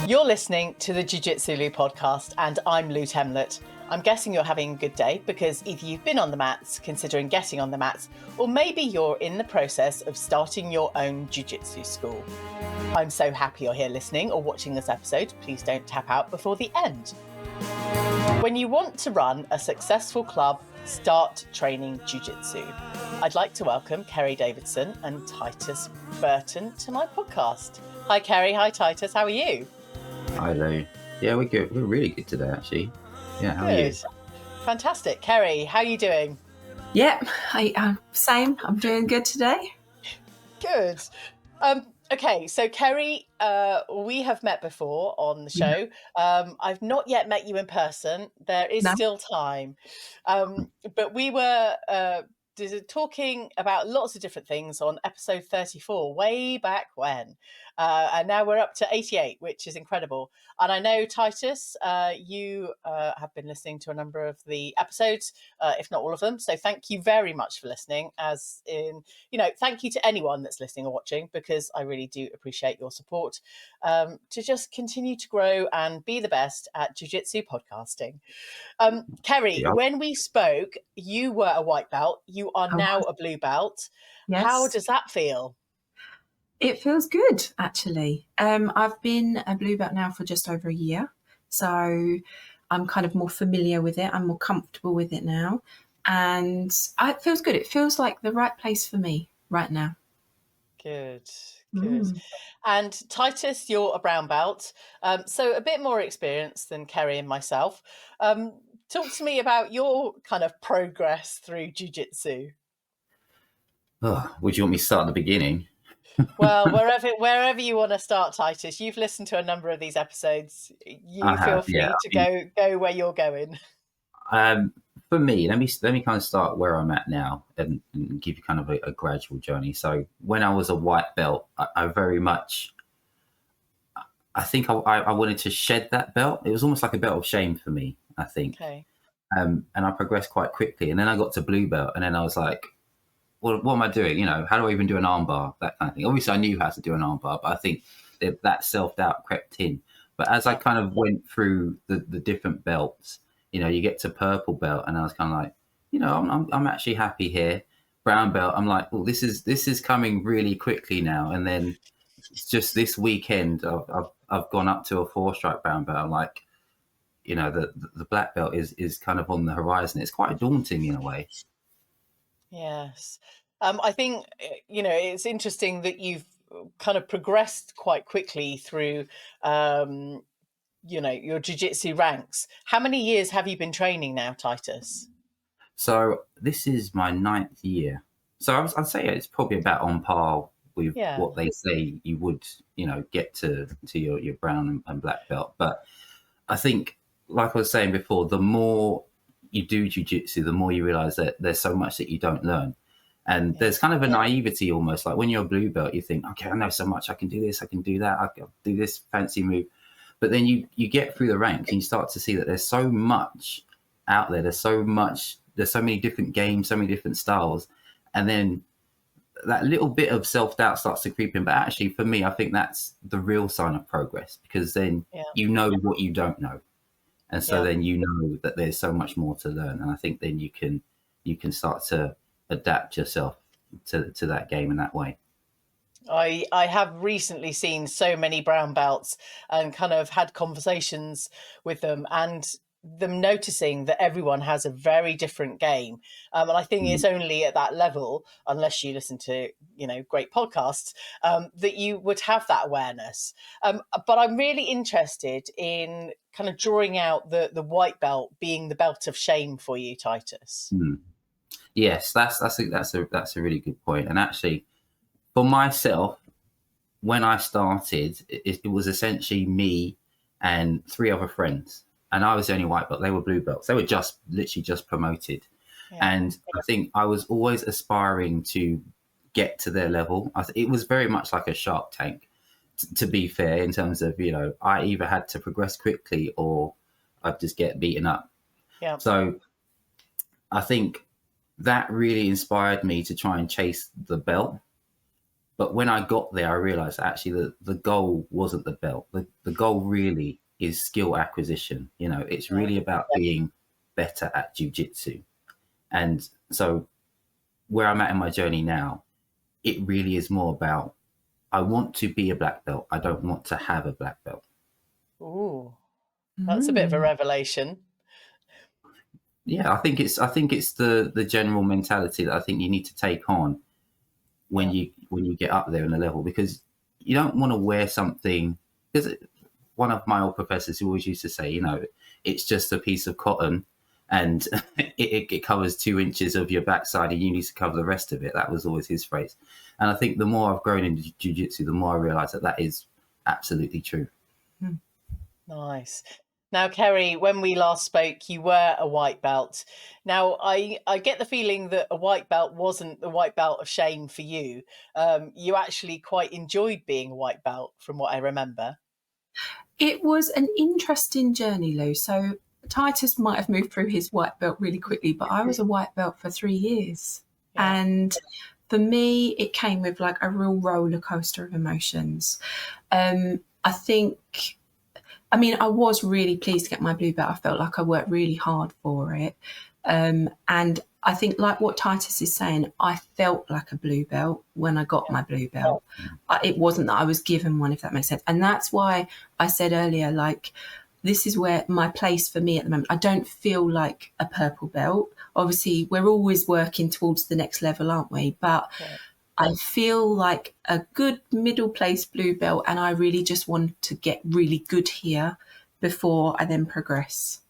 You're listening to the Jiu Jitsu Lou podcast, and I'm Lou Temlett. I'm guessing you're having a good day because either you've been on the mats, considering getting on the mats, or maybe you're in the process of starting your own Jiu Jitsu school. I'm so happy you're here listening or watching this episode. Please don't tap out before the end. When you want to run a successful club, start training Jiu Jitsu. I'd like to welcome Kerry Davidson and Titus Burton to my podcast. Hi Kerry, hi Titus, how are you? Hi Lou. Yeah, we're good. We're really good today, actually. Yeah, how are you? Fantastic. Kerry, how are you doing? Yeah, same. I'm doing good today. Good. Okay, so Kerry, we have met before on the show. I've not yet met you in person. There is still time. But we were talking about lots of different things on episode 34, way back when. And now we're up to 88, which is incredible. And I know, Titus, you have been listening to a number of the episodes, if not all of them. So thank you very much for listening, as in, thank you to anyone that's listening or watching, because I really do appreciate your support to just continue to grow and be the best at Jiu-Jitsu podcasting. Kerry, when we spoke, you were a white belt. You are now a blue belt. Yes. How does that feel? It feels good, actually. I've been a blue belt now for just over a year. So I'm kind of more familiar with it. I'm more comfortable with it now. And it feels good. It feels like the right place for me right now. Good. And Titus, you're a brown belt. So a bit more experience than Kerry and myself. Talk to me about your kind of progress through jiu-jitsu. Would you want me to start at the beginning? Well, wherever you want to start, Titus. You've listened to a number of these episodes. Feel free to go where you're going. For me, let me kind of start where I'm at now and give you kind of a gradual journey. So when I was a white belt, I very much, I think I wanted to shed that belt. It was almost like a belt of shame for me, I think. Okay. And I progressed quite quickly. And then I got to blue belt, and then I was like, well, what am I doing? How do I even do an armbar? That kind of thing. Obviously, I knew how to do an armbar, but I think that self-doubt crept in. But as I kind of went through the different belts, you get to purple belt, and I was kind of like, I'm actually happy here. Brown belt, I'm like, well, this is coming really quickly now. And then just this weekend, I've gone up to a 4-stripe brown belt. I'm like, the black belt is kind of on the horizon. It's quite daunting in a way. Yes. I think, it's interesting that you've kind of progressed quite quickly through, your jiu-jitsu ranks. How many years have you been training now, Titus? So this is my 9th year. So I'd say it's probably about on par with what they say you would, get to your brown and black belt. But I think, like I was saying before, the more you do jiu-jitsu, the more you realize that there's so much that you don't learn. And there's kind of a naivety almost, like when you're a blue belt, you think, okay, I know so much, I can do this, I can do that, I can do this fancy move. But then you get through the ranks and you start to see that there's so much out there. There's so many different games, so many different styles. And then that little bit of self-doubt starts to creep in. But actually, for me, I think that's the real sign of progress, because then you know what you don't know. And so then you know that there's so much more to learn. And I think then you can start to adapt yourself to that game in that way. I have recently seen so many brown belts and kind of had conversations with them, and them noticing that everyone has a very different game. And I think it's only at that level, unless you listen to, great podcasts, that you would have that awareness. But I'm really interested in kind of drawing out the white belt being the belt of shame for you, Titus. Yes, that's a really good point. And actually, for myself, when I started, it was essentially me and 3 other friends. And I was the only white belt. They were blue belts. They were literally just promoted. Yeah. And I think I was always aspiring to get to their level. It was very much like a Shark Tank, to be fair, in terms of, I either had to progress quickly or I'd just get beaten up. Yeah. So I think that really inspired me to try and chase the belt. But when I got there, I realized actually the goal wasn't the belt. The goal really is skill acquisition. You know, it's really about being better at jiu-jitsu. And so where I'm at in my journey now, it really is more about, I want to be a black belt. I don't want to have a black belt. Ooh, that's a bit of a revelation. Yeah, I think it's the general mentality that I think you need to take on when you get up there in the level, because you don't want to wear something, because one of my old professors who always used to say, you know, it's just a piece of cotton and it covers 2 inches of your backside and you need to cover the rest of it. That was always his phrase. And I think the more I've grown in jiu-jitsu, the more I realize that is absolutely true. Nice. Now, Kerry, when we last spoke, you were a white belt. Now, I get the feeling that a white belt wasn't the white belt of shame for you. You actually quite enjoyed being a white belt, from what I remember. It was an interesting journey, Lou. So Titus might have moved through his white belt really quickly, but I was a white belt for 3 years. Yeah. And for me, it came with like a real roller coaster of emotions. I was really pleased to get my blue belt. I felt like I worked really hard for it. And I think, like what Titus is saying, I felt like a blue belt when I got my blue belt. It wasn't that I was given one, if that makes sense. And that's why I said earlier, like, this is where my place for me at the moment. I don't feel like a purple belt. Obviously, we're always working towards the next level, aren't we? But I feel like a good middle place blue belt, and I really just want to get really good here before I then progress.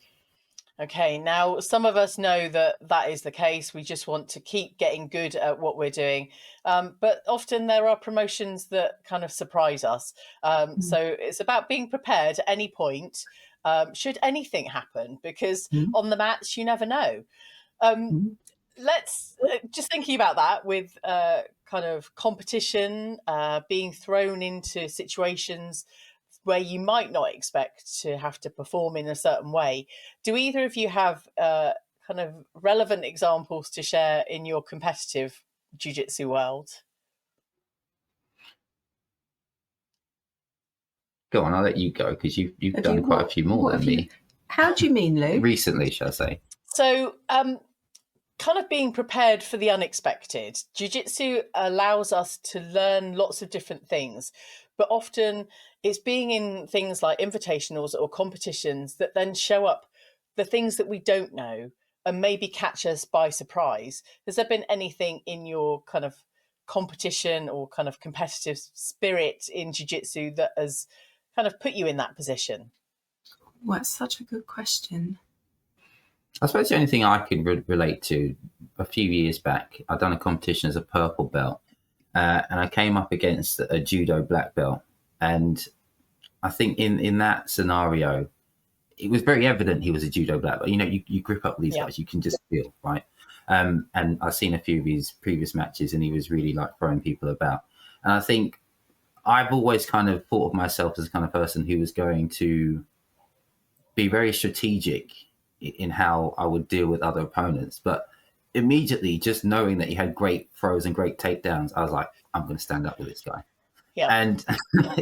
Okay, now some of us know that is the case. We just want to keep getting good at what we're doing. But often there are promotions that kind of surprise us. So it's about being prepared at any point, should anything happen, because on the mats, you never know. Let's just thinking about that with kind of competition, being thrown into situations where you might not expect to have to perform in a certain way. Do either of you have kind of relevant examples to share in your competitive jiu-jitsu world? Go on, I'll let you go, because you've done quite a few more than me. How do you mean, Lou? Recently, shall I say? So, kind of being prepared for the unexpected. Jiu-jitsu allows us to learn lots of different things, but often it's being in things like invitationals or competitions that then show up the things that we don't know and maybe catch us by surprise. Has there been anything in your kind of competition or kind of competitive spirit in jiu-jitsu that has kind of put you in that position? Well, that's such a good question. I suppose the only thing I could relate to, a few years back, I'd done a competition as a purple belt, and I came up against a judo black belt. And I think in that scenario, it was very evident he was a judo black belt. You know, you grip up with these guys, you can just feel, right? And I've seen a few of his previous matches, and he was really like throwing people about. And I think I've always kind of thought of myself as the kind of person who was going to be very strategic in how I would deal with other opponents. But immediately, just knowing that he had great throws and great takedowns, I was like, I'm going to stand up with this guy. And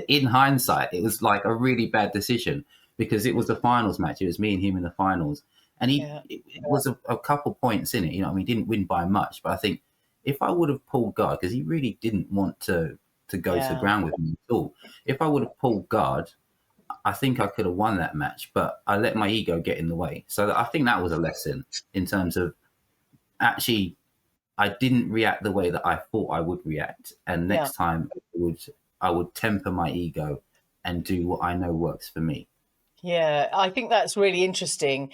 in hindsight, it was like a really bad decision, because it was the finals match. It was me and him in the finals. And it was a couple points in it. You know, I mean, he didn't win by much. But I think if I would have pulled guard, because he really didn't want to go to the ground with me at all. If I would have pulled guard, I think I could have won that match, but I let my ego get in the way. So I think that was a lesson in terms of, actually, I didn't react the way that I thought I would react. And next time I would temper my ego and do what I know works for me. Yeah, I think that's really interesting.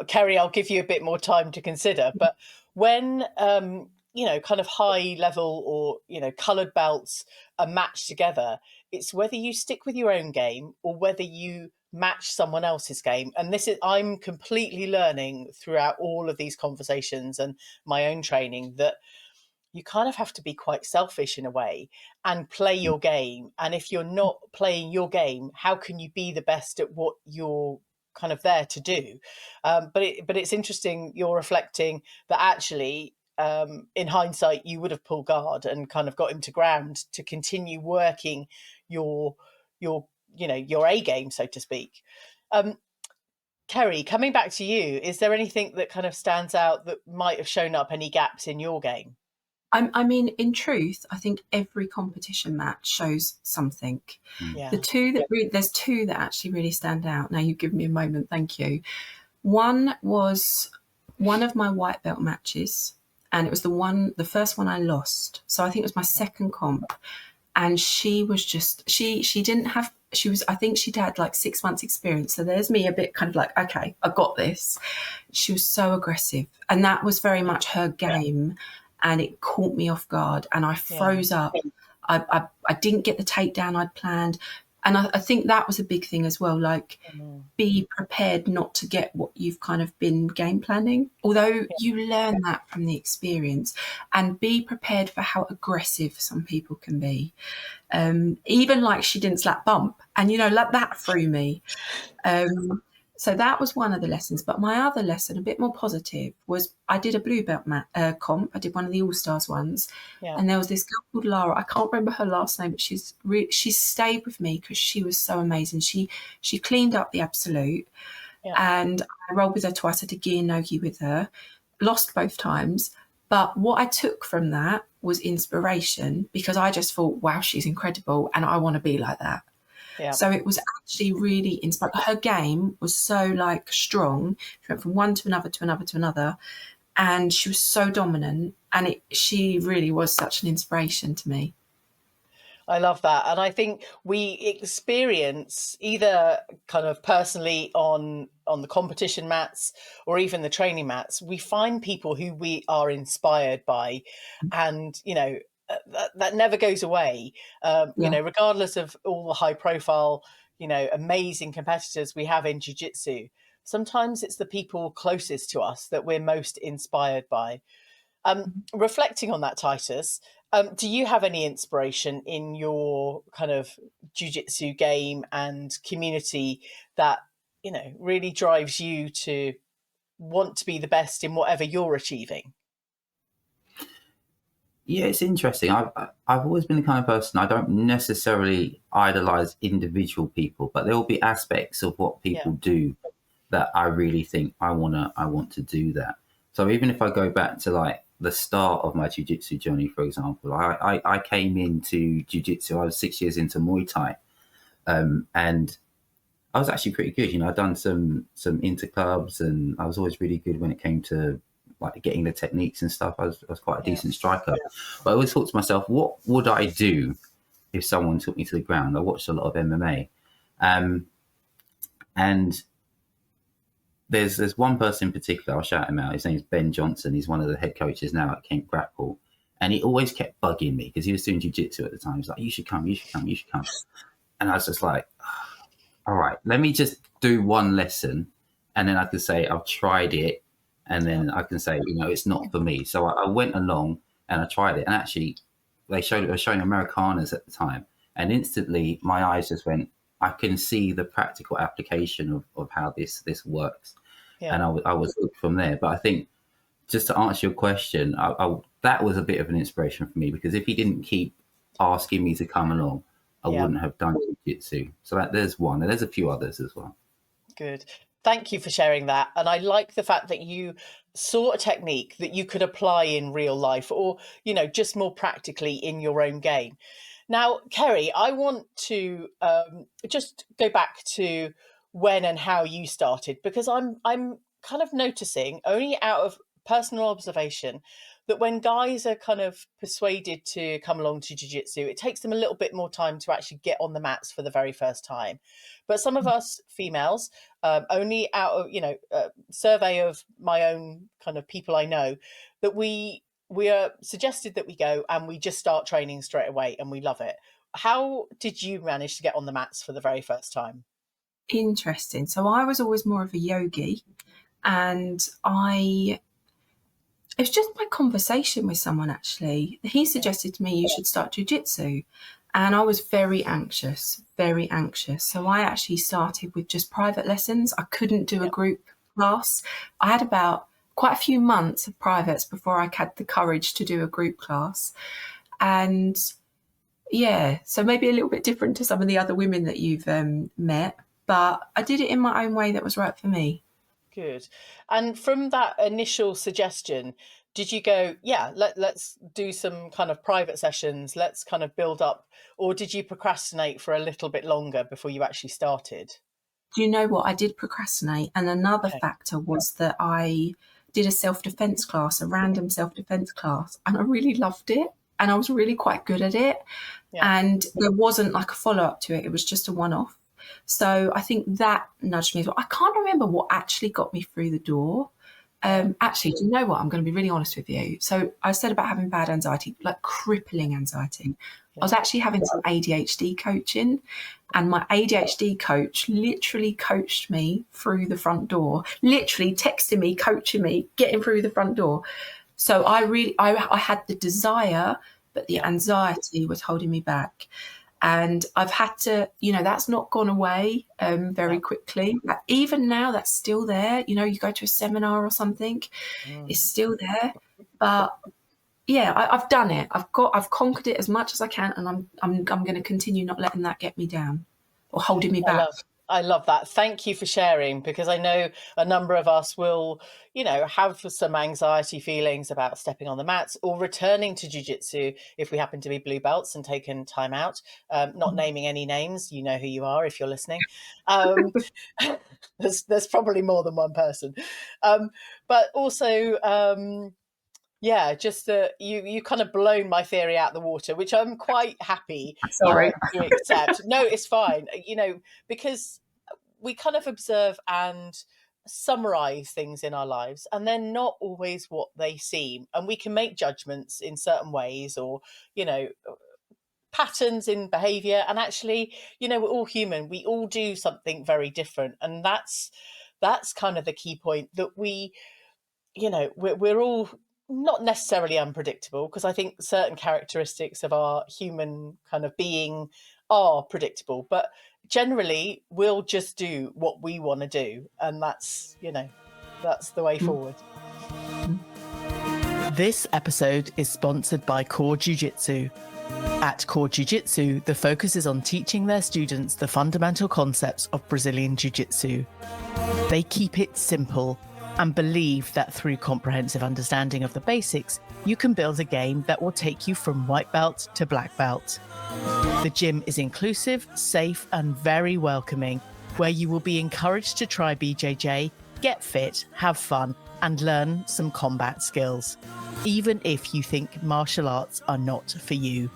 Kerry, I'll give you a bit more time to consider. But when, kind of high level or, coloured belts are matched together, it's whether you stick with your own game or whether you match someone else's game. And I'm completely learning throughout all of these conversations and my own training that you kind of have to be quite selfish in a way and play your game. And if you're not playing your game, how can you be the best at what you're kind of there to do? But it's interesting you're reflecting that actually in hindsight, you would have pulled guard and kind of got him to ground to continue working your A game, so to speak. Kerry, coming back to you, is there anything that kind of stands out that might have shown up any gaps in your game? I mean, in truth, I think every competition match shows something. Yeah. There's two that actually really stand out. Now you've given me a moment, thank you. One was one of my white belt matches, and it was the first one I lost. So I think it was my second comp, and she was just she didn't have. I think she'd had like 6 months experience. So there's me a bit kind of like, okay, I've got this. She was so aggressive, and that was very much her game. And it caught me off guard, and I froze up. I didn't get the takedown I'd planned. And I think that was a big thing as well, like be prepared not to get what you've kind of been game planning, although you learn that from the experience, and be prepared for how aggressive some people can be. Even like she didn't slap bump, and like that threw me. So that was one of the lessons. But my other lesson, a bit more positive, was I did a blue belt comp. I did one of the All-Stars ones. Yeah. And there was this girl called Lara. I can't remember her last name, but she stayed with me because she was so amazing. She cleaned up the absolute. Yeah. And I rolled with her twice. I did gi and no-gi with her. Lost both times. But what I took from that was inspiration, because I just thought, wow, she's incredible. And I want to be like that. Yeah. So it was actually really inspiring. Her game was so like strong. She went from one to another to another to another, and she was so dominant. And she really was such an inspiration to me. I love that, and I think we experience either kind of personally on the competition mats or even the training mats. We find people who we are inspired by, and that never goes away. Regardless of all the high profile, amazing competitors we have in jiu-jitsu, sometimes it's the people closest to us that we're most inspired by. Reflecting on that, Titus, do you have any inspiration in your kind of jiu-jitsu game and community that, really drives you to want to be the best in whatever you're achieving? Yeah, it's interesting. I've always been the kind of person, I don't necessarily idolize individual people, but there will be aspects of what people do that I really think I want to do that. So even if I go back to like the start of my jiu-jitsu journey, for example, I came into jiu-jitsu, I was 6 years into Muay Thai, and I was actually pretty good. I'd done some interclubs, and I was always really good when it came to like getting the techniques and stuff. I was quite a decent striker. But I always thought to myself, what would I do if someone took me to the ground? I watched a lot of MMA. And there's one person in particular, I'll shout him out. His name is Ben Johnson. He's one of the head coaches now at Kent Grapple. And he always kept bugging me because he was doing jiu-jitsu at the time. He's like, you should come. And I was just like, all right, let me just do one lesson. And then I could say, I've tried it. And then I can say, it's not for me. So I went along and I tried it. And actually, they were showing Americanas at the time. And instantly, my eyes just went, I can see the practical application of how this works. Yeah. And I was hooked from there. But I think, just to answer your question, that was a bit of an inspiration for me, because if he didn't keep asking me to come along, I wouldn't have done jiu-jitsu. So there's one. And there's a few others as well. Good. Thank you for sharing that. And I like the fact that you saw a technique that you could apply in real life, or, just more practically in your own game. Now, Kerry, I want to just go back to when and how you started, because I'm kind of noticing, only out of personal observation, that when guys are kind of persuaded to come along to jiu-jitsu, it takes them a little bit more time to actually get on the mats for the very first time. But some of us females, only out of, a survey of my own kind of people I know, that we are suggested that we go and we just start training straight away and we love it. How did you manage to get on the mats for the very first time? Interesting. So I was always more of a yogi, and it was just my conversation with someone, actually. He suggested to me you should start jiu-jitsu. And I was very anxious. So I actually started with just private lessons. I couldn't do a group class. I had about quite a few months of privates before I had the courage to do a group class. And yeah, so maybe a little bit different to some of the other women that you've met, but I did it in my own way that was right for me. Good. And from that initial suggestion, did you go, yeah, let's do some kind of private sessions, let's kind of build up, or did you procrastinate for a little bit longer before you actually started? Do you know what? I did procrastinate. And another factor was that I did a self-defense class, a random self-defense class, and I really loved it. And I was really quite good at it. Yeah. And there wasn't like a follow-up to it. It was just a one-off. So I think that nudged me as well. I can't remember what actually got me through the door. Actually, do you know what? I'm going to be really honest with you. So I said about having bad anxiety, like crippling anxiety. I was actually having some ADHD coaching, and my ADHD coach literally coached me through the front door, literally texting me, coaching me, getting through the front door. So I had the desire, but the anxiety was holding me back. And I've had to, that's not gone away very quickly. Like, even now, that's still there. You go to a seminar or something, it's still there. But yeah, I've done it. I've conquered it as much as I can, and I'm going to continue not letting that get me down or holding me back. I love that. Thank you for sharing, because I know a number of us will, have some anxiety feelings about stepping on the mats or returning to jiu-jitsu if we happen to be blue belts and taken time out. Not naming any names, you know who you are if you're listening. There's probably more than one person. But also, yeah, just that you kind of blown my theory out the water, which I'm quite happy to accept. No, it's fine. Because we kind of observe and summarize things in our lives, and they're not always what they seem. And we can make judgments in certain ways, or, patterns in behavior. And actually, we're all human. We all do something very different. And that's kind of the key point, that we're all not necessarily unpredictable, because I think certain characteristics of our human kind of being are predictable, but generally we'll just do what we want to do, and that's the way forward. This episode is sponsored by Core Jiu Jitsu. At Core Jiu Jitsu, the focus is on teaching their students the fundamental concepts of Brazilian Jiu Jitsu. They keep it simple and believe that through comprehensive understanding of the basics, you can build a game that will take you from white belt to black belt. The gym is inclusive, safe, and very welcoming, where you will be encouraged to try BJJ, get fit, have fun, and learn some combat skills, even if you think martial arts are not for you.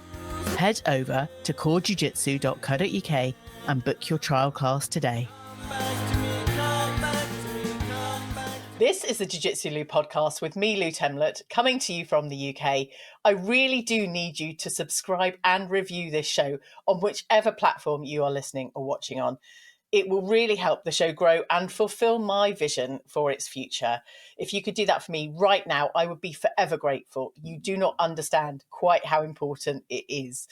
Head over to corejujitsu.co.uk and book your trial class today. This is the Jiu-Jitsu Lou podcast with me, Lou Temlett, coming to you from the UK. I really do need you to subscribe and review this show on whichever platform you are listening or watching on. It will really help the show grow and fulfill my vision for its future. If you could do that for me right now, I would be forever grateful. You do not understand quite how important it is.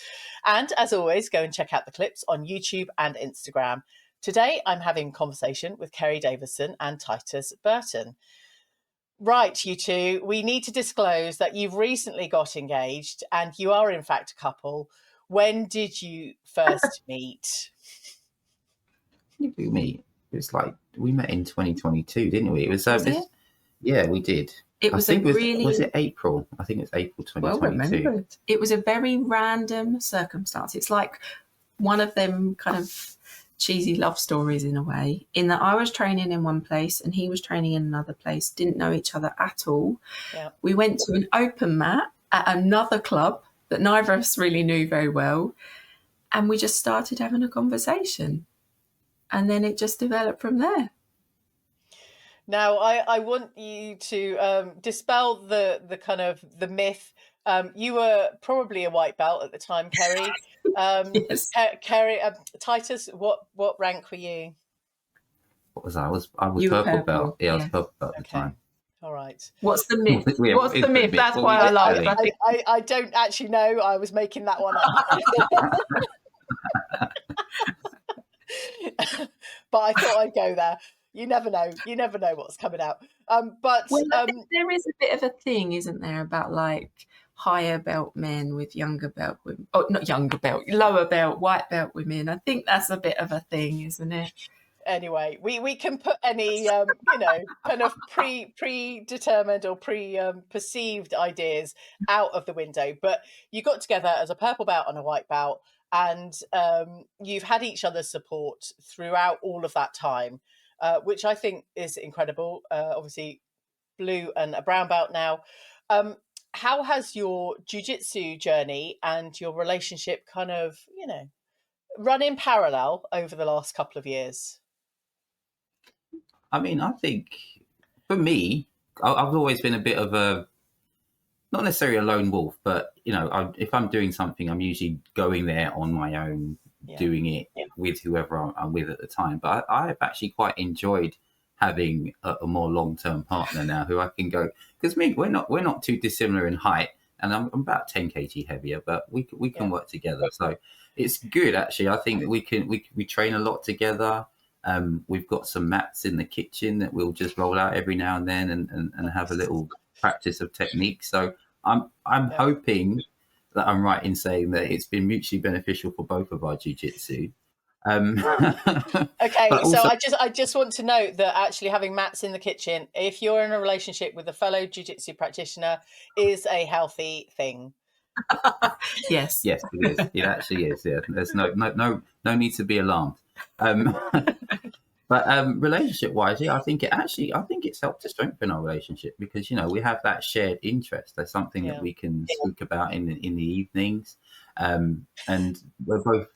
And as always, go and check out the clips on YouTube and Instagram. Today, I'm having a conversation with Kerry Davidson and Titus Burton. Right, you two, we need to disclose that you've recently got engaged and you are in fact a couple. When did you first meet? When did we meet? It was like, we met in 2022, didn't we? It was yeah, we did. Was it April? I think it was April 2022. Well remembered. It was a very random circumstance. It's like one of them kind of cheesy love stories in a way, in that I was training in one place and he was training in another place, didn't know each other at all. Yeah. We went to an open mat at another club that neither of us really knew very well, and we just started having a conversation, and then it just developed from there. Now, I want you to dispel the kind of the myth. You were probably a white belt at the time, Kerry. Yes. Kerry, Titus, what rank were you? What was I? I was purple belt. Yeah, I was purple belt at the time. All right. What's the myth? What's the myth? That's why I laugh. I don't actually know. I was making that one up. But I thought I'd go there. You never know. You never know what's coming out. There is a bit of a thing, isn't there, about like higher belt men with younger belt women. Oh, not younger belt, lower belt, white belt women. I think that's a bit of a thing, isn't it? Anyway, we can put any kind of predetermined or perceived ideas out of the window. But you got together as a purple belt and a white belt, and you've had each other's support throughout all of that time, which I think is incredible. Obviously, blue and a brown belt now. How has your jiu-jitsu journey and your relationship kind of, run in parallel over the last couple of years? I mean, I think for me, I've always been a bit of a, not necessarily a lone wolf, but, if I'm doing something, I'm usually going there on my own, doing it with whoever I'm with at the time. But I've actually quite enjoyed having a more long-term partner now who I can go, because we're not too dissimilar in height, and I'm about 10 kg heavier, but we can work together. So it's good, actually. I think that we train a lot together. We've got some mats in the kitchen that we'll just roll out every now and then and have a little practice of technique. So I'm hoping that I'm right in saying that it's been mutually beneficial for both of our jiu-jitsu. Okay, also, so I just want to note that actually having mats in the kitchen, if you're in a relationship with a fellow jiu-jitsu practitioner, is a healthy thing. Yes, it is. It actually is. Yeah, there's no need to be alarmed. But relationship-wise, I think it's helped to strengthen our relationship because we have that shared interest. There's something that we can speak about in the evenings, and we're both.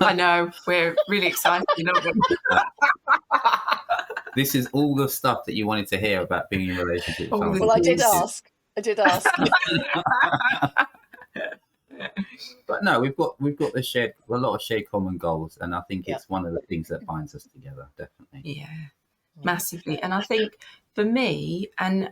I know, we're really excited. This is all the stuff that you wanted to hear about being in a relationship. Well, I did ask. But no, we've got a lot of shared common goals, and I think it's one of the things that binds us together, definitely. Yeah, massively. And I think for me, and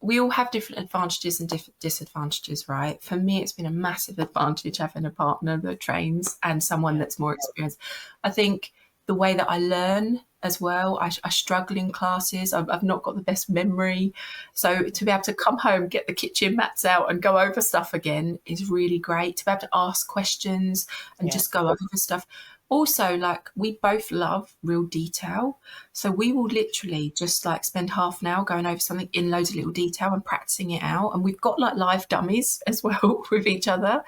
we all have different advantages and different disadvantages, right? For me, it's been a massive advantage having a partner that trains and someone that's more experienced. I think the way that I learn as well, I struggle in classes. I've not got the best memory. So to be able to come home, get the kitchen mats out and go over stuff again is really great. To be able to ask questions and just go over stuff. Also, like, we both love real detail. So we will literally just like spend half an hour going over something in loads of little detail and practicing it out. And we've got like live dummies as well with each other.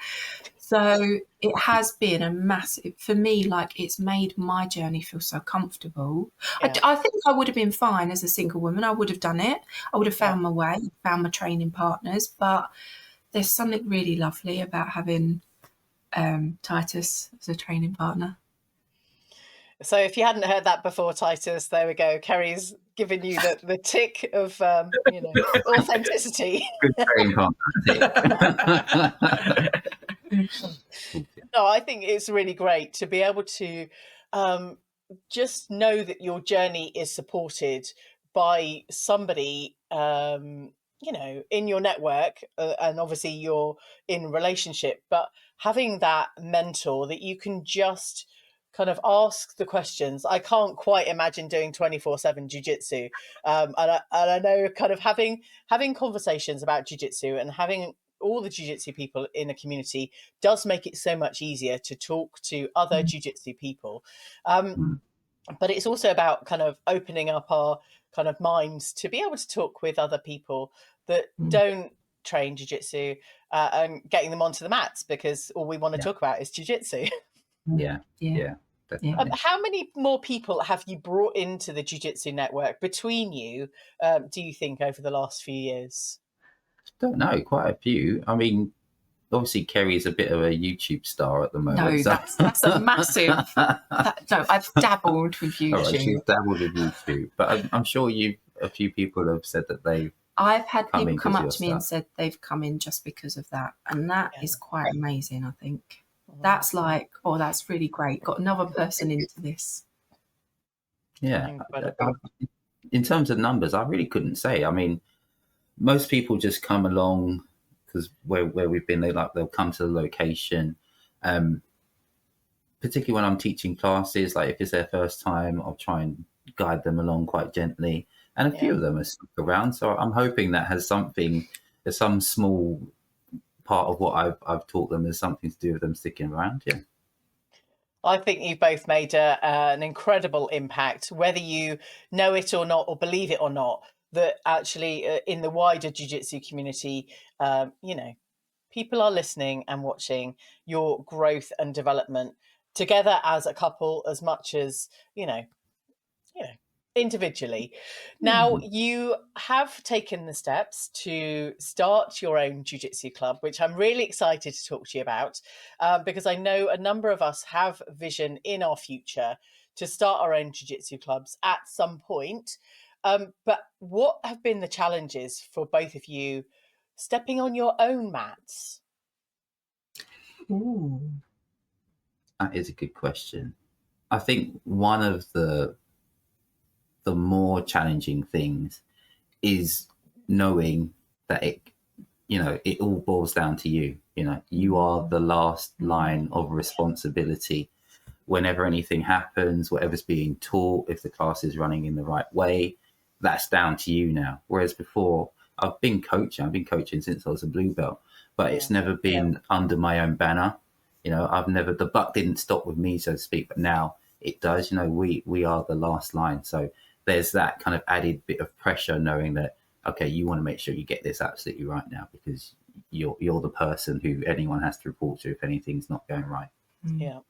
So it has been a massive, for me, like, it's made my journey feel so comfortable. Yeah. I think I would have been fine as a single woman. I would have done it. I would have found my way, found my training partners. But there's something really lovely about having Titus as a training partner. So if you hadn't heard that before, Titus, there we go. Kerry's giving you the tick of authenticity. Good training partner. No, I think it's really great to be able to just know that your journey is supported by somebody, in your network, and obviously you're in relationship, but having that mentor that you can just kind of ask the questions. I can't quite imagine doing 24/7 jiu-jitsu. And I know kind of having conversations about jiu-jitsu and having all the jiu-jitsu people in a community does make it so much easier to talk to other jiu-jitsu people. But it's also about kind of opening up our kind of minds to be able to talk with other people that don't train jiu-jitsu, and getting them onto the mats, because all we want to talk about is jiu-jitsu. Yeah. How many more people have you brought into the jiu-jitsu network between you, do you think, over the last few years? I don't know, quite a few. I mean, obviously Kerry is a bit of a YouTube star at the moment. No, so. that's a massive. No, I've dabbled with YouTube. Right, she's dabbled with YouTube, but I'm sure a few people have said that I've had people come up to me and said they've come in just because of that, and that is quite amazing. I think that's like, that's really great. Got another person into this. Yeah, in terms of numbers, I really couldn't say. I mean, most people just come along because where we've been, they'll come to the location. Particularly when I'm teaching classes, like if it's their first time, I'll try and guide them along quite gently. and a few of them are stuck around. So I'm hoping that has something, some small part of what I've taught them has something to do with them sticking around. Yeah. I think you've both made an incredible impact, whether you know it or not, or believe it or not, that actually in the wider jiu-jitsu community, people are listening and watching your growth and development together as a couple, as much as, individually. Now, you have taken the steps to start your own jiu-jitsu club, which I'm really excited to talk to you about, because I know a number of us have vision in our future to start our own jiu-jitsu clubs at some point. But what have been the challenges for both of you stepping on your own mats? Ooh. That is a good question. I think one of the more challenging things is knowing that it all boils down to you. You are the last line of responsibility whenever anything happens, whatever's being taught, if the class is running in the right way, that's down to you now. Whereas before, I've been coaching since I was a blue belt, but it's never been under my own banner. The buck didn't stop with me, so to speak, but now it does. We are the last line. So there's that kind of added bit of pressure knowing that, okay, you want to make sure you get this absolutely right now, because you're the person who anyone has to report to if anything's not going right. Yeah.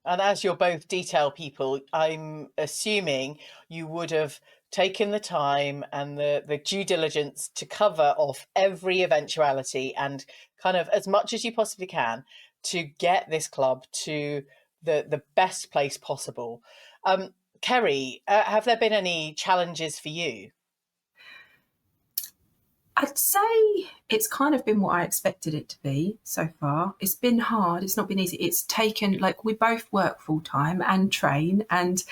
And as you're both detail people, I'm assuming you would have taken the time and the due diligence to cover off every eventuality and kind of as much as you possibly can to get this club to the best place possible. Kerry, have there been any challenges for you? I'd say it's kind of been what I expected it to be so far. It's been hard. It's not been easy. It's taken, we both work full time and train and,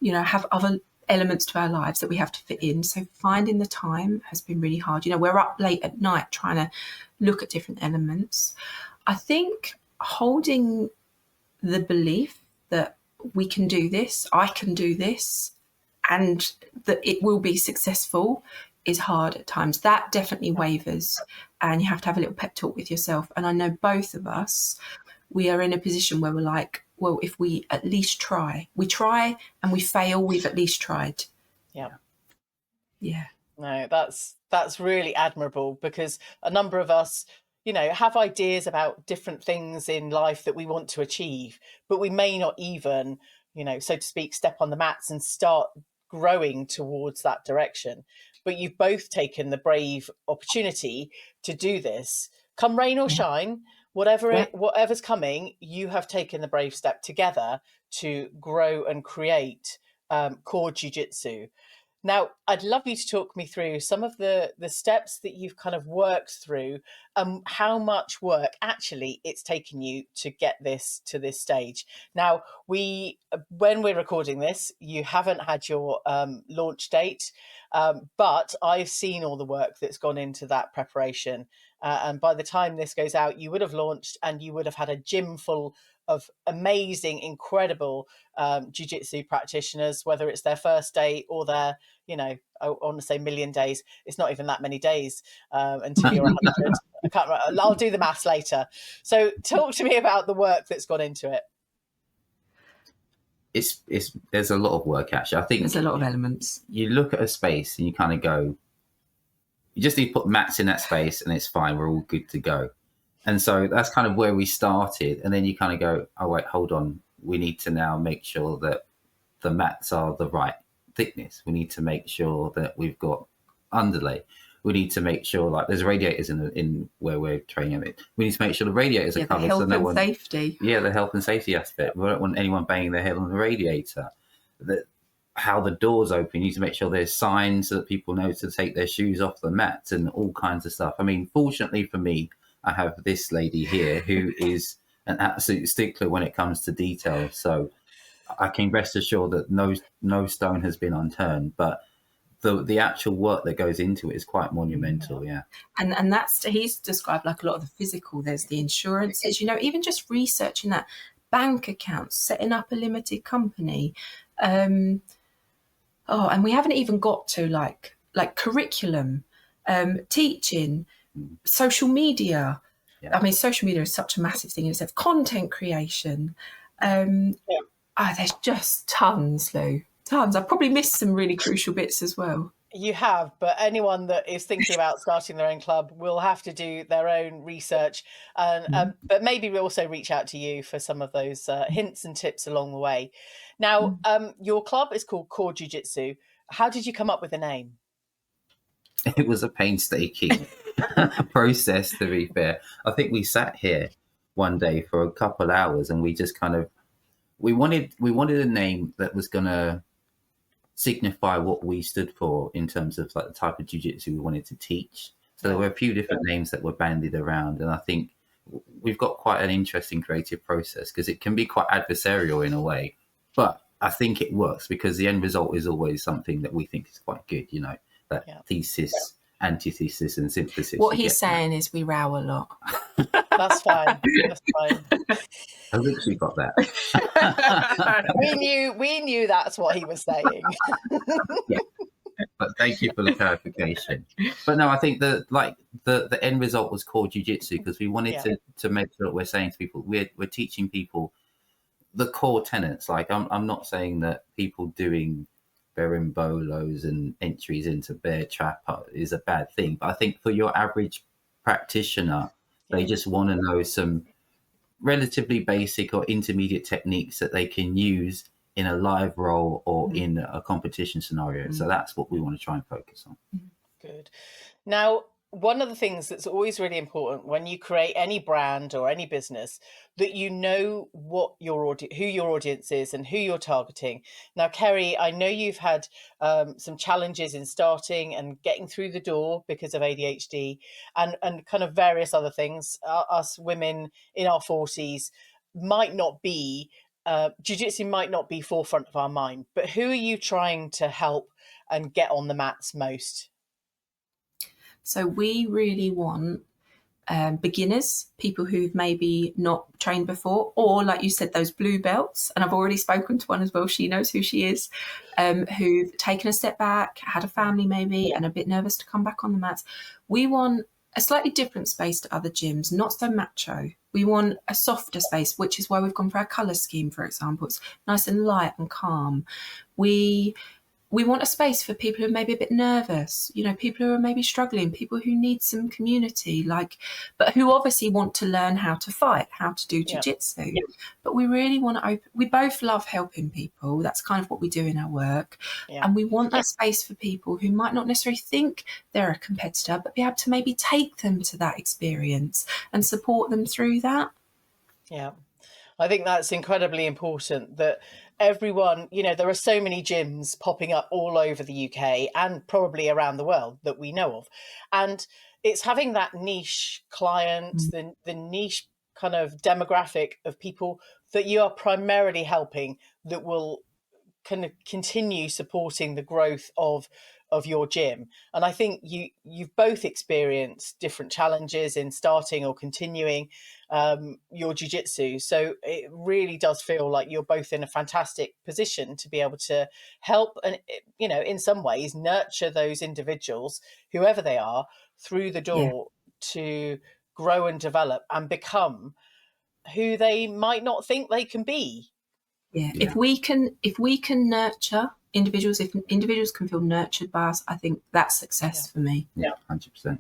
have other elements to our lives that we have to fit in. So finding the time has been really hard. We're up late at night trying to look at different elements. I think holding the belief that we can do this, I can do this, and that it will be successful is hard at times. That definitely wavers, and you have to have a little pep talk with yourself. And I know both of us, we are in a position where we're like, well, if we at least try, we try and we fail, we've at least tried. Yeah. No, that's really admirable, because a number of us, have ideas about different things in life that we want to achieve, but we may not even, so to speak, step on the mats and start growing towards that direction. But you've both taken the brave opportunity to do this. Come rain or shine, whatever's coming, you have taken the brave step together to grow and create Core Jiu Jitsu. Now, I'd love you to talk me through some of the steps that you've kind of worked through, how much work actually it's taken you to get this to this stage. Now, when we're recording this, you haven't had your launch date, but I've seen all the work that's gone into that preparation. And by the time this goes out, you would have launched and you would have had a gym full of amazing, incredible jiu-jitsu practitioners, whether it's their first day or their, I want to say million days. It's not even that many days until you're 100. I can't remember. I'll do the maths later. So talk to me about the work that's gone into it. There's a lot of work, actually. I think there's a lot of elements. You look at a space and you kind of go, you just need to put mats in that space and it's fine. We're all good to go. And so that's kind of where we started. And then you kind of go, oh, wait, hold on. We need to now make sure that the mats are the right thickness. We need to make sure that we've got underlay. We need to make sure, there's radiators in where we're training it. We need to make sure the radiators are covered. The health and safety. Yeah, the health and safety aspect. We don't want anyone banging their head on the radiator. How the doors open, you need to make sure there's signs so that people know to take their shoes off the mats and all kinds of stuff. I mean, fortunately for me, I have this lady here who is an absolute stickler when it comes to detail. So I can rest assured that no stone has been unturned, but the actual work that goes into it is quite monumental. Yeah. And that's, he's described a lot of the physical. There's the insurances, even just researching that, bank accounts, setting up a limited company, and we haven't even got to like curriculum, teaching, social media. Yeah. I mean, social media is such a massive thing in itself. Content creation. There's just tons, Lou. Tons. I've probably missed some really crucial bits as well. You have, but anyone that is thinking about starting their own club will have to do their own research, and but maybe we'll also reach out to you for some of those hints and tips along the way. Now, your club is called Core Jiu Jitsu. How did you come up with the name? It was a painstaking process, to be fair. I think we sat here one day for a couple of hours, and we just kind of we wanted a name that was going to signify what we stood for in terms of like the type of jiu-jitsu we wanted to teach. So there were a few different names that were bandied around, and I think we've got quite an interesting creative process because it can be quite adversarial in a way, but I think it works because the end result is always something that we think is quite good, you know, that thesis, antithesis and synthesis. What he's saying is we row a lot. That's fine. That's fine. I literally got that. We knew that's what he was saying. Yeah. But thank you for the clarification. But no, I think the end result was Core Jiu Jitsu because we wanted to make sure that we're saying to people, we're teaching people the core tenets. Like I'm not saying that people doing berimbolos and entries into bear trap is a bad thing, but I think for your average practitioner, they just want to know some relatively basic or intermediate techniques that they can use in a live role or in a competition scenario. So that's what we want to try and focus on. Good. Now, one of the things that's always really important when you create any brand or any business, that you know what who your audience is and who you're targeting. Now, Kerry, I know you've had some challenges in starting and getting through the door because of ADHD and kind of various other things. Us women in our 40s might not be, jiu-jitsu might not be forefront of our mind, but who are you trying to help and get on the mats most? So we really want beginners, people who've maybe not trained before, or like you said, those blue belts. And I've already spoken to one as well. She knows who she is, who've taken a step back, had a family maybe, and a bit nervous to come back on the mats. We want a slightly different space to other gyms, not so macho. We want a softer space, which is why we've gone for our colour scheme, for example. It's nice and light and calm. We want a space for people who are maybe a bit nervous, you know, people who are maybe struggling, people who need some community, but who obviously want to learn how to fight, how to do jiu-jitsu. Yeah. But we really want to we both love helping people. That's kind of what we do in our work. Yeah. And we want that space for people who might not necessarily think they're a competitor, but be able to maybe take them to that experience and support them through that. Yeah. I think that's incredibly important that everyone, you know, there are so many gyms popping up all over the UK and probably around the world that we know of. And it's having that niche client, the niche kind of demographic of people that you are primarily helping that will kind of continue supporting the growth of your gym. And I think you've both experienced different challenges in starting or continuing your jiu-jitsu. So it really does feel like you're both in a fantastic position to be able to help and, you know, in some ways nurture those individuals, whoever they are, through the door to grow and develop and become who they might not think they can be. Yeah. If we can nurture individuals, if individuals can feel nurtured by us, I think that's success for me. Yeah, 100%.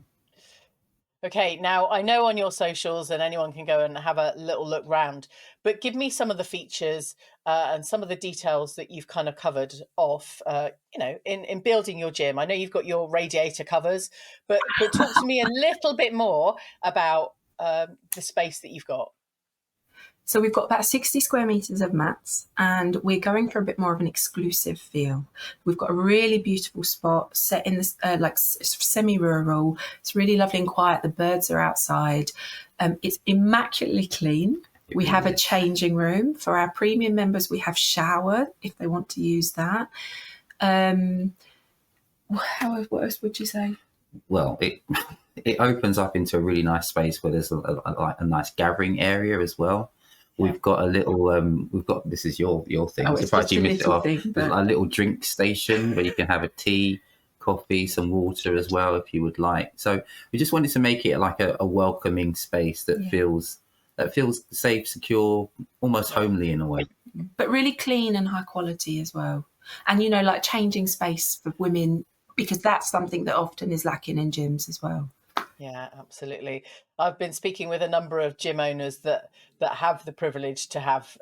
Okay, now I know on your socials and anyone can go and have a little look round, but give me some of the features and some of the details that you've kind of covered off, you know, in building your gym. I know you've got your radiator covers, but talk to me a little bit more about the space that you've got. So we've got about 60 square meters of mats and we're going for a bit more of an exclusive feel. We've got a really beautiful spot set in this like semi-rural. It's really lovely and quiet. The birds are outside. It's immaculately clean. We have a changing room. For our premium members, we have shower if they want to use that. What else would you say? Well, it opens up into a really nice space where there's a nice gathering area as well, we've got a little. We've got, this is your thing. Oh, I'm it's surprised just you a missed it little off. thing, There's but- a little drink station where you can have a tea, coffee, some water as well if you would like. So we just wanted to make it like a welcoming space that feels safe, secure, almost homely in a way. But really clean and high quality as well. And, you know, like changing space for women, because that's something that often is lacking in gyms as well. Yeah, absolutely. I've been speaking with a number of gym owners that have the privilege to have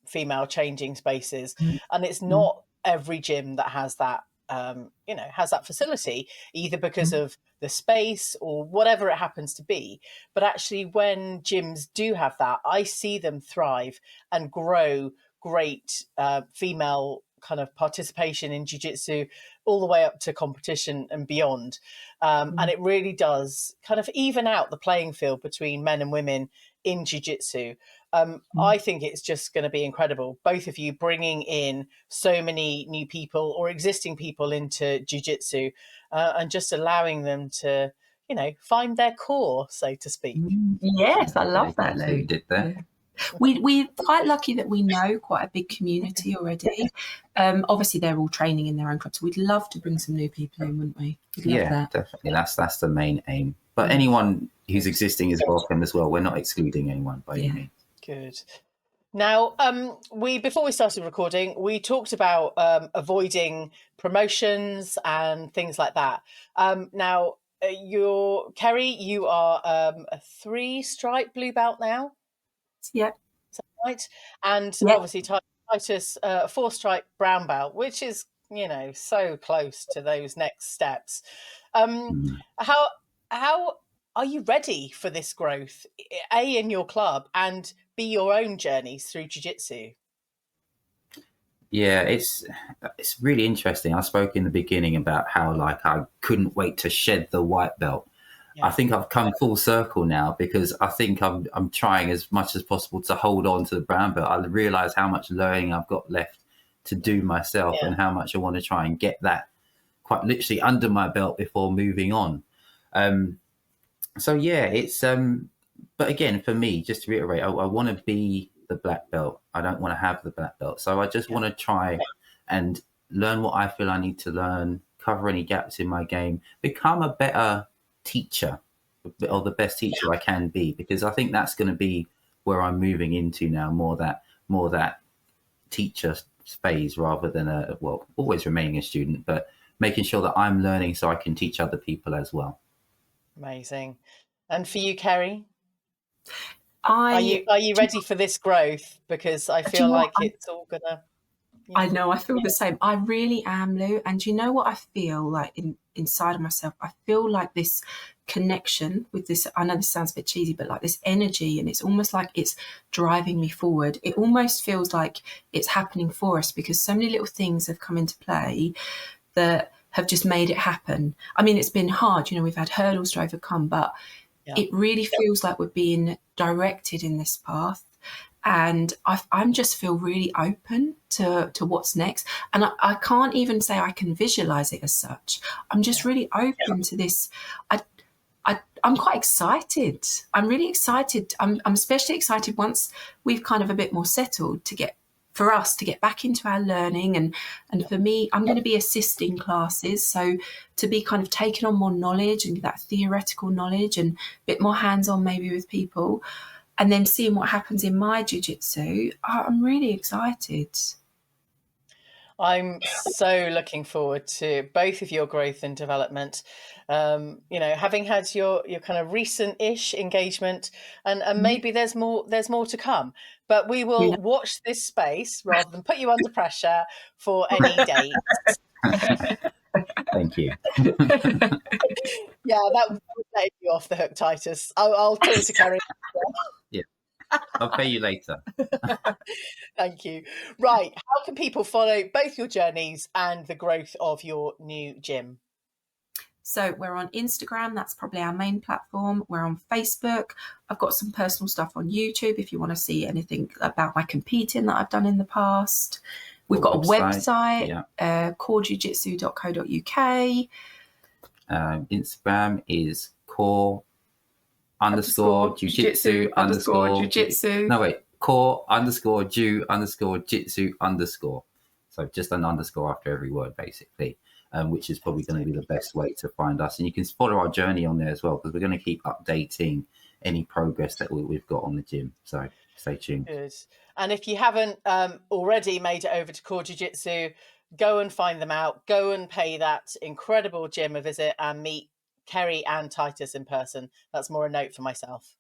female changing spaces, and it's not every gym that has that. Has that facility, either because of the space or whatever it happens to be. But actually, when gyms do have that, I see them thrive and grow great female kind of participation in jiu-jitsu all the way up to competition and beyond. And it really does kind of even out the playing field between men and women in jiu-jitsu. I think it's just going to be incredible. Both of you bringing in so many new people or existing people into jiu-jitsu and just allowing them to, find their core, so to speak. Yes, I love that, Lou. You did that. Yeah. We're quite lucky that we know quite a big community already. Obviously, they're all training in their own clubs. So we'd love to bring some new people in, wouldn't we? We'd love that. Definitely. That's the main aim. But anyone who's existing is welcome as well. We're not excluding anyone by any means. Good. Now, before we started recording, we talked about avoiding promotions and things like that. Now, Kerry, you are a 3-stripe blue belt now. Yeah. Is that right? And obviously Titus, 4-stripe brown belt, which is, so close to those next steps. How are you ready for this growth, A, in your club, and B, your own journeys through jiu-jitsu? Yeah, it's really interesting. I spoke in the beginning about how I couldn't wait to shed the white belt. I think I've come full circle now, because I think I'm trying as much as possible to hold on to the brown belt. I realise how much learning I've got left to do myself and how much I want to try and get that quite literally under my belt before moving on. It's but again, for me, just to reiterate, I want to be the black belt. I don't want to have the black belt. So I just want to try and learn what I feel I need to learn, cover any gaps in my game, become a better teacher, or the best teacher I can be, because I think that's going to be where I'm moving into now, more that teacher phase rather than always remaining a student, but making sure that I'm learning so I can teach other people as well. Amazing. And for you, Kerry, Are you ready for this growth? Because I feel like it's all gonna. I know, I feel the same. I really am, Lou. And you know what I feel like inside of myself? I feel like this connection with this, I know this sounds a bit cheesy, but like this energy, and it's almost like it's driving me forward. It almost feels like it's happening for us, because so many little things have come into play that have just made it happen. I mean, it's been hard, we've had hurdles to overcome, but it really feels like we're being directed in this path. And I just feel really open to what's next. And I can't even say I can visualize it as such. I'm just really open to this. I'm quite excited. I'm really excited. I'm especially excited once we've kind of a bit more settled for us to get back into our learning. And for me, I'm going to be assisting classes. So to be kind of taking on more knowledge and that theoretical knowledge and a bit more hands-on maybe with people, and then seeing what happens in my jiu-jitsu, I'm really excited. I'm so looking forward to both of your growth and development. Having had your kind of recent-ish engagement, and maybe there's more to come. But we will watch this space rather than put you under pressure for any dates. Thank you. Yeah, that was letting you off the hook, Titus. I'll talk to Kerry. Yeah, I'll pay you later. Thank you. Right, how can people follow both your journeys and the growth of your new gym? So we're on Instagram. That's probably our main platform. We're on Facebook. I've got some personal stuff on YouTube if you want to see anything about my competing that I've done in the past. We've got a website, corejiujitsu.co.uk. Instagram is core_jiu_jitsu_jiu-jitsu. No, wait. Core _ Jiu _ Jitsu _. So just an underscore after every word, basically, which is probably going to be the best way to find us. And you can follow our journey on there as well, because we're going to keep updating any progress that we've got on the gym. So stay tuned. Good. And if you haven't already made it over to Core Jiu Jitsu, go and find them out. Go and pay that incredible gym a visit and meet Kerry and Titus in person. That's more a note for myself.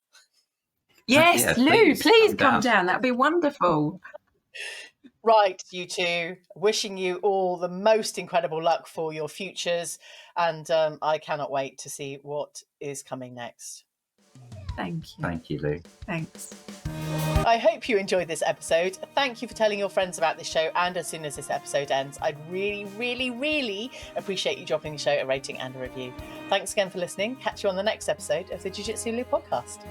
Yes, Yeah, Lou, please come down. That'd be wonderful. Right, you two. Wishing you all the most incredible luck for your futures. And I cannot wait to see what is coming next. Thank you. Thank you, Lou. Thanks. I hope you enjoyed this episode. Thank you for telling your friends about this show. And as soon as this episode ends, I'd really, really, really appreciate you dropping the show a rating and a review. Thanks again for listening. Catch you on the next episode of the Jiu Jitsu Lou podcast.